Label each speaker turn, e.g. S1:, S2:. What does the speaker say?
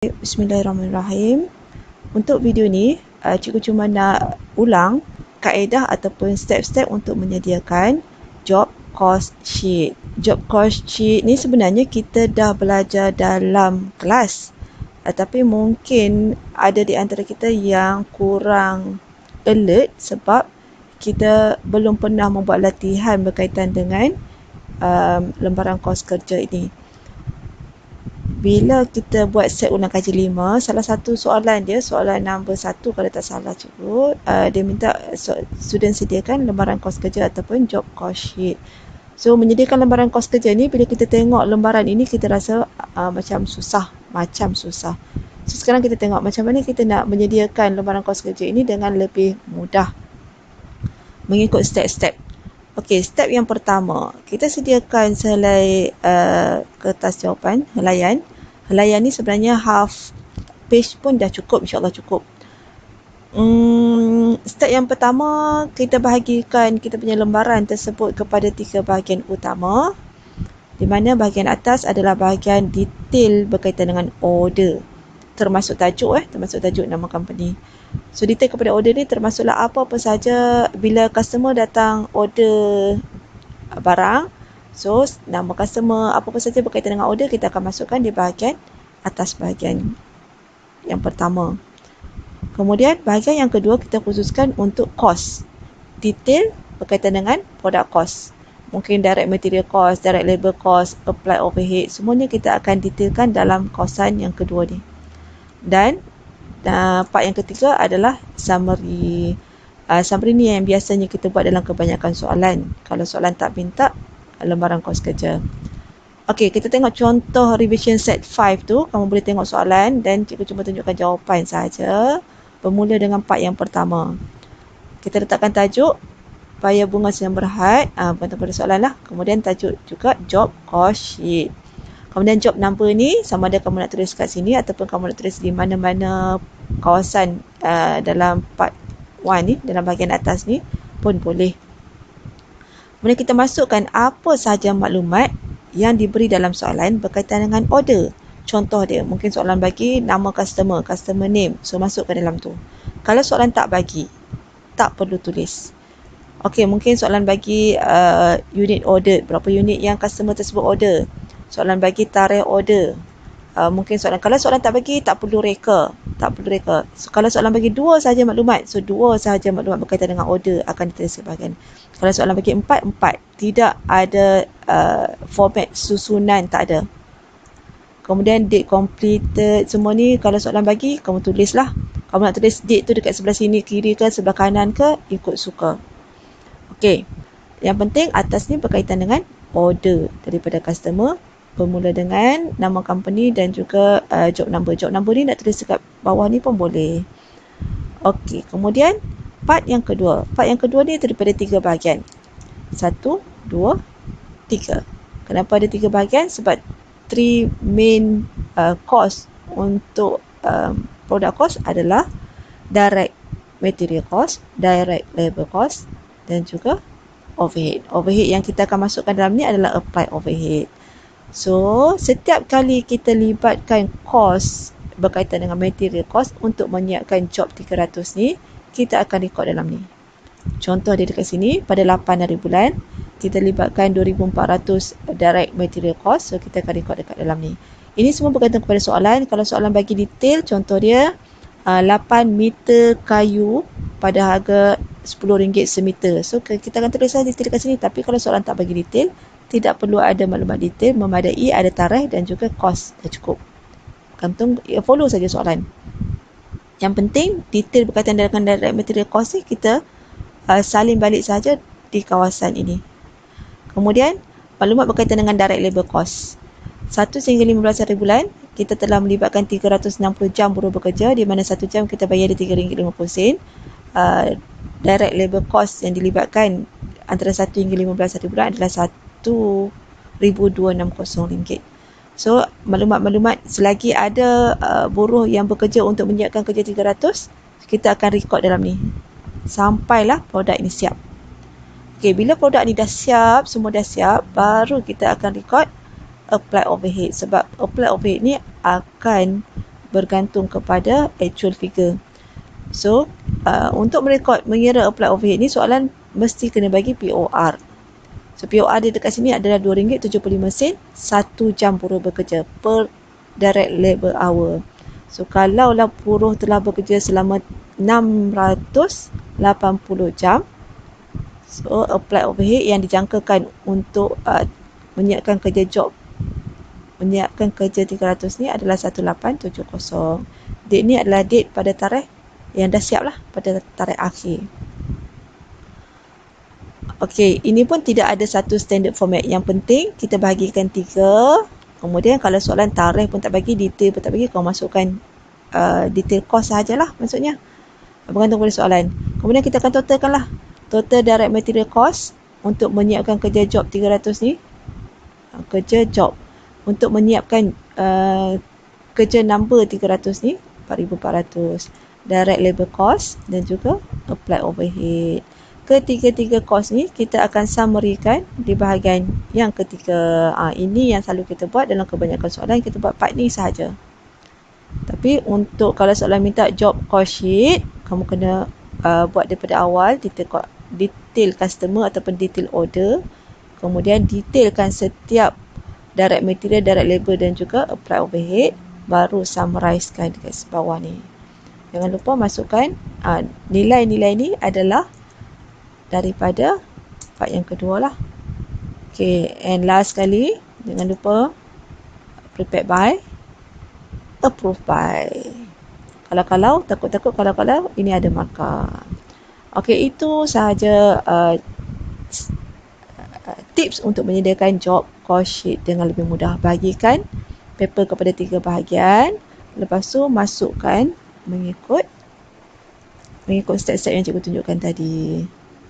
S1: Bismillahirrahmanirrahim. Untuk video ni, cikgu cuma nak ulang kaedah ataupun step-step untuk menyediakan job cost sheet. Job cost sheet ni sebenarnya kita dah belajar dalam kelas. Tapi mungkin ada di antara kita yang kurang alert sebab kita belum pernah membuat latihan berkaitan dengan lembaran kos kerja ini. Bila kita buat set ulang kaji 5, salah satu soalan dia, soalan nombor 1 kalau tak salah cikgu, dia minta student sediakan lembaran kos kerja ataupun job cost sheet. So, menyediakan lembaran kos kerja ni, bila kita tengok lembaran ini, kita rasa macam susah. So, sekarang kita tengok macam mana kita nak menyediakan lembaran kos kerja ini dengan lebih mudah. Mengikut step-step. Okey, step yang pertama, kita sediakan sehelai kertas jawapan, helaian. Helaian ni sebenarnya half page pun dah cukup, insyaAllah cukup. Step yang pertama, kita bahagikan kita punya lembaran tersebut kepada 3 bahagian utama. Di mana bahagian atas adalah bahagian detail berkaitan dengan order. Termasuk tajuk nama company. So, detail kepada order ni termasuklah apa-apa saja bila customer datang order barang. So, nama customer, apa-apa saja berkaitan dengan order kita akan masukkan di bahagian atas bahagian yang pertama. Kemudian, bahagian yang kedua kita khususkan untuk cost. Detail berkaitan dengan product cost. Mungkin direct material cost, direct labor cost, apply overhead. Semuanya kita akan detailkan dalam kosan yang kedua ni. Dan part yang ketiga adalah summary. Summary ni yang biasanya kita buat dalam kebanyakan soalan. Kalau soalan tak minta, lembaran kos kerja. Okey, kita tengok contoh revision set 5 tu. Kamu boleh tengok soalan dan cikgu cuma tunjukkan jawapan saja. Bermula dengan part yang pertama. Kita letakkan tajuk Paya Bunga Sinar Berhad. Bukan pada soalan lah. Kemudian tajuk juga job cost sheet. Kemudian job number ni sama ada kamu nak tulis kat sini ataupun kamu nak tulis di mana-mana kawasan dalam part 1 ni, dalam bahagian atas ni pun boleh. Kemudian kita masukkan apa sahaja maklumat yang diberi dalam soalan berkaitan dengan order. Contoh dia, mungkin soalan bagi nama customer name. So, masukkan dalam tu. Kalau soalan tak bagi, tak perlu tulis. Okey, mungkin soalan bagi unit order, berapa unit yang customer tersebut order. Soalan bagi tarikh order. Mungkin kalau soalan tak bagi, tak perlu reka. So, kalau soalan bagi 2 sahaja maklumat, so 2 sahaja maklumat berkaitan dengan order akan ditulis sebahagian. Kalau soalan bagi 4, 4. Tidak ada format susunan, tak ada. Kemudian date completed, semua ni kalau soalan bagi, kamu tulislah. Kamu nak tulis date tu dekat sebelah sini, kiri ke, sebelah kanan ke, ikut suka. Okey. Yang penting atas ni berkaitan dengan order daripada customer. Bermula dengan nama company dan juga job number. Job number ni nak tulis dekat bawah ni pun boleh. Okey, kemudian part yang kedua. Part yang kedua ni daripada 3 bahagian. 1, 2, 3. Kenapa ada 3 bahagian? Sebab 3 main cost untuk product cost adalah direct material cost, direct labor cost dan juga overhead. Overhead yang kita akan masukkan dalam ni adalah apply overhead. So, setiap kali kita libatkan cost berkaitan dengan material cost untuk menyiapkan job 300 ni, kita akan record dalam ni. Contoh dia dekat sini, pada 8 hari bulan, kita libatkan 2,400 direct material cost. So, kita akan record dekat dalam ni. Ini semua berkaitan kepada soalan. Kalau soalan bagi detail, contoh dia 8 meter kayu pada harga RM10 semeter. So, kita akan tulislah detail dekat sini. Tapi kalau soalan tak bagi detail, tidak perlu ada maklumat detail, memadai ada tarikh dan juga kos. Dah cukup. Gantung, follow saja soalan. Yang penting, detail berkaitan dengan direct material cost ni, kita salin balik saja di kawasan ini. Kemudian, maklumat berkaitan dengan direct labor cost. 1 sehingga 15 hari bulan, kita telah melibatkan 360 jam buruh bekerja, di mana 1 jam kita bayar dia RM3.50. Direct labor cost yang dilibatkan antara 1 hingga 15 hari bulan adalah RM1,260. So, maklumat-maklumat selagi ada buruh yang bekerja untuk menyiapkan kerja 300, kita akan record dalam ni. Sampailah produk ini siap. Okey, bila produk ni dah siap, semua dah siap, baru kita akan record apply overhead. Sebab apply overhead ni akan bergantung kepada actual figure. So, untuk merekod mengira apply overhead ni, soalan mesti kena bagi POR. So, POR dia dekat sini adalah RM2.75 1 jam buruh bekerja per direct labor hour. So, kalaulah buruh telah bekerja selama 680 jam, so apply overhead yang dijangkakan untuk menyiapkan kerja 300 ni adalah 1870. Date ni adalah date pada tarikh yang dah siap lah, pada tarikh akhir. Okey, ini pun tidak ada satu standard format. Yang penting kita bahagikan 3. Kemudian kalau soalan tarikh pun tak bagi, detail pun tak bagi, kau masukkan detail cost sahajalah maksudnya. Bergantung pada soalan. Kemudian kita akan totalkan lah. Total direct material cost untuk menyiapkan kerja job 300 ni. Kerja job. Untuk menyiapkan kerja number 300 ni, 4,400. Direct labor cost dan juga apply overhead. Ketiga-tiga cost ni kita akan summary-kan di bahagian yang ketiga. Ini yang selalu kita buat dalam kebanyakan soalan, kita buat part ni sahaja. Tapi untuk kalau soalan minta job cost sheet, kamu kena buat daripada awal, detail customer ataupun detail order. Kemudian detailkan setiap direct material, direct labor dan juga apply overhead. Baru summarizekan dekat bawah ni. Jangan lupa masukkan nilai-nilai ni adalah daripada part yang kedua lah. Okay, and last sekali, jangan lupa prepared by, approved by. Kalau takut-takut kalau ini ada markah. Okay, itu sahaja tips untuk menyediakan job cost sheet dengan lebih mudah. Bahagikan paper kepada 3 bahagian. Lepas tu masukkan mengikut step-step yang cikgu tunjukkan tadi.